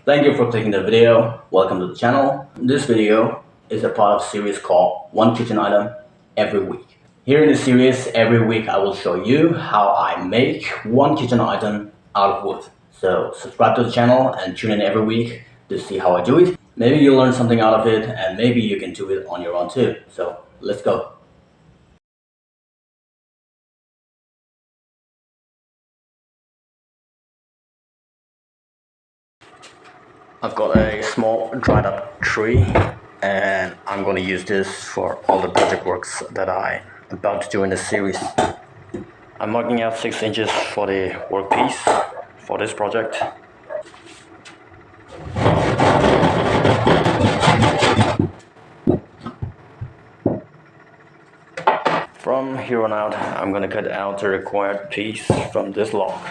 Thank you for clicking the video. Welcome to the channel. This video is a part of a series called One Kitchen Item Every Week. Here in this series, every week I will show you how I make one kitchen item out of wood. So subscribe to the channel and tune in every week to see how I do it. Maybe you'll learn something out of it and maybe you can do it on your own too. So let's go. I've got a small dried up tree and I'm going to use this for all the project works that I'm about to do in this series. I'm marking out 6 inches for the workpiece for this project. From here on out, I'm going to cut out the required piece from this log.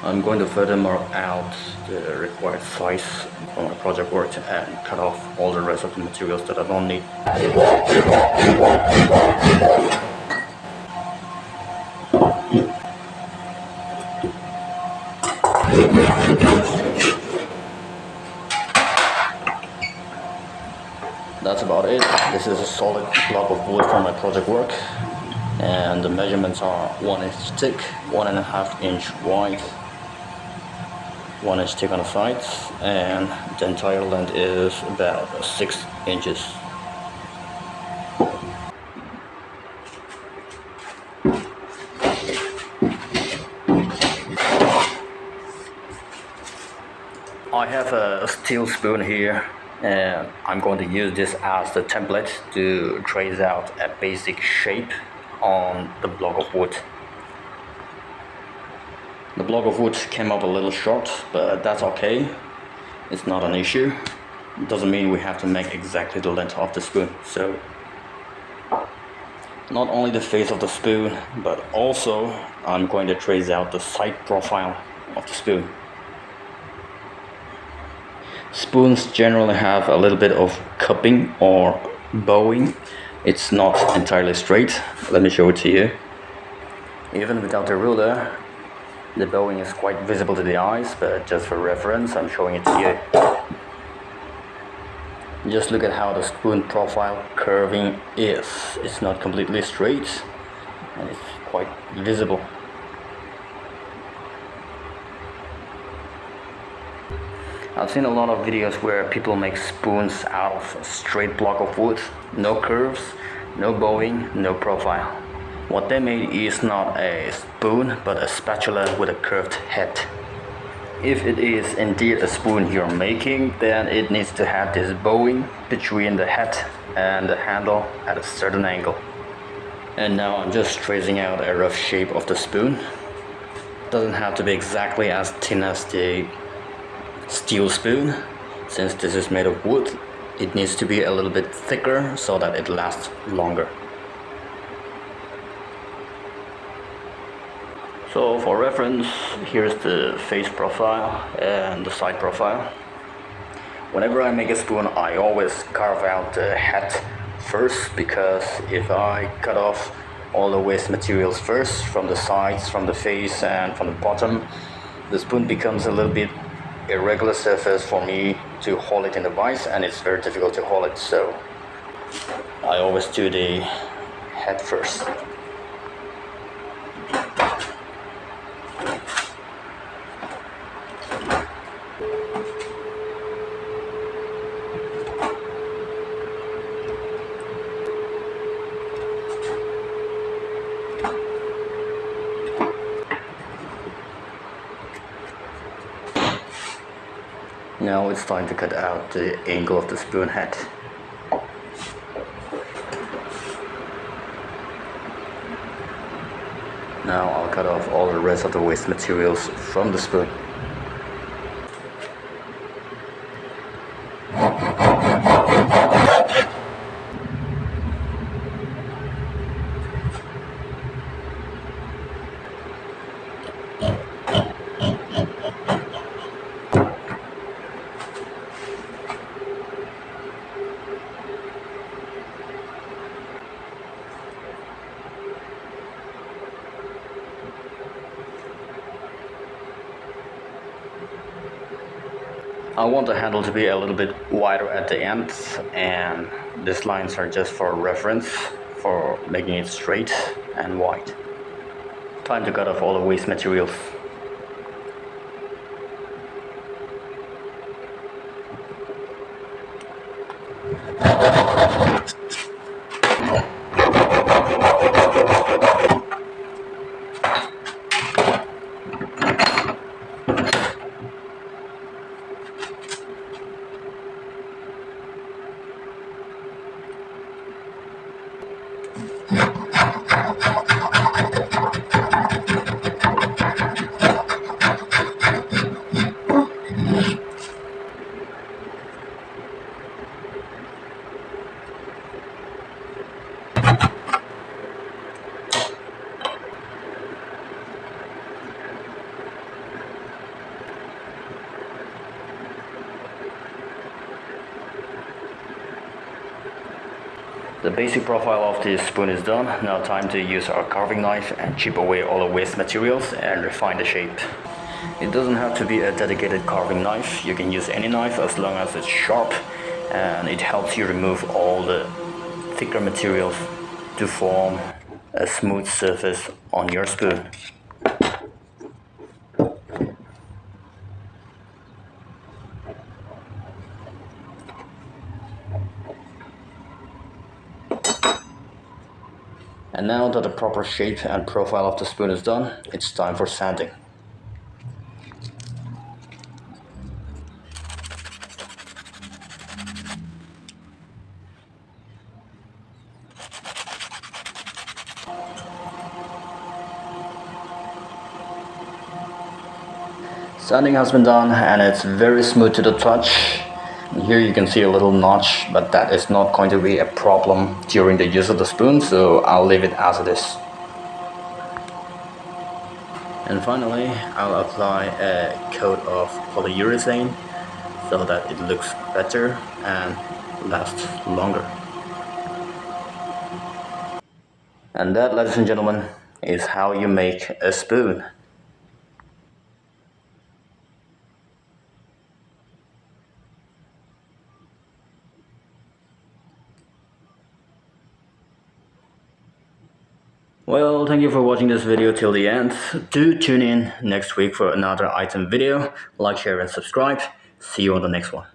I'm going to furthermore out the required size for my project work and cut off all the rest of the materials that I don't need. That's about it. This is a solid block of wood for my project work, and the measurements are 1 inch thick, 1.5 inch wide, 1 inch thick on the sides, and the entire length is about 6 inches. I have a steel spoon here, and I'm going to use this as the template to trace out a basic shape on the block of wood. The block of wood came up a little short, but that's okay. It's not an issue. It doesn't mean we have to make exactly the length of the spoon. So not only the face of the spoon, but also I'm going to trace out the side profile of the spoon. Spoons generally have a little bit of cupping or bowing. It's not entirely straight. Let me show it to you. Even without the ruler, the bowing is quite visible to the eyes, but just for reference, I'm showing it to you. Just look at how the spoon profile curving is. It's not completely straight, and it's quite visible. I've seen a lot of videos where people make spoons out of a straight block of wood, no curves, no bowing, no profile. What they made is not a spoon, but a spatula with a curved head. If it is indeed a spoon you're making, then it needs to have this bowing between the head and the handle at a certain angle. And now I'm just tracing out a rough shape of the spoon. It doesn't have to be exactly as thin as the steel spoon. Since this is made of wood, it needs to be a little bit thicker so that it lasts longer. So for reference, here's the face profile and the side profile. Whenever I make a spoon, I always carve out the head first, because if I cut off all the waste materials first, from the sides, from the face and from the bottom, the spoon becomes a little bit irregular surface for me to hold it in the vise, and it's very difficult to hold it, so I always do the head first. Now it's time to cut out the angle of the spoon head. Now I'll cut off all the rest of the waste materials from the spoon. I want the handle to be a little bit wider at the end, and these lines are just for reference, for making it straight and wide. Time to cut off all the waste materials. The basic profile of this spoon is done. Now time to use our carving knife and chip away all the waste materials and refine the shape. It doesn't have to be a dedicated carving knife. You can use any knife as long as it's sharp, and it helps you remove all the thicker materials to form a smooth surface on your spoon. And now that the proper shape and profile of the spoon is done, it's time for sanding. Sanding has been done and it's very smooth to the touch. Here you can see a little notch, but that is not going to be a problem during the use of the spoon, so I'll leave it as it is. And finally, I'll apply a coat of polyurethane so that it looks better and lasts longer. And that, ladies and gentlemen, is how you make a spoon. Well, thank you for watching this video till the end. Do tune in next week for another item video. Like, share and subscribe. See you on the next one.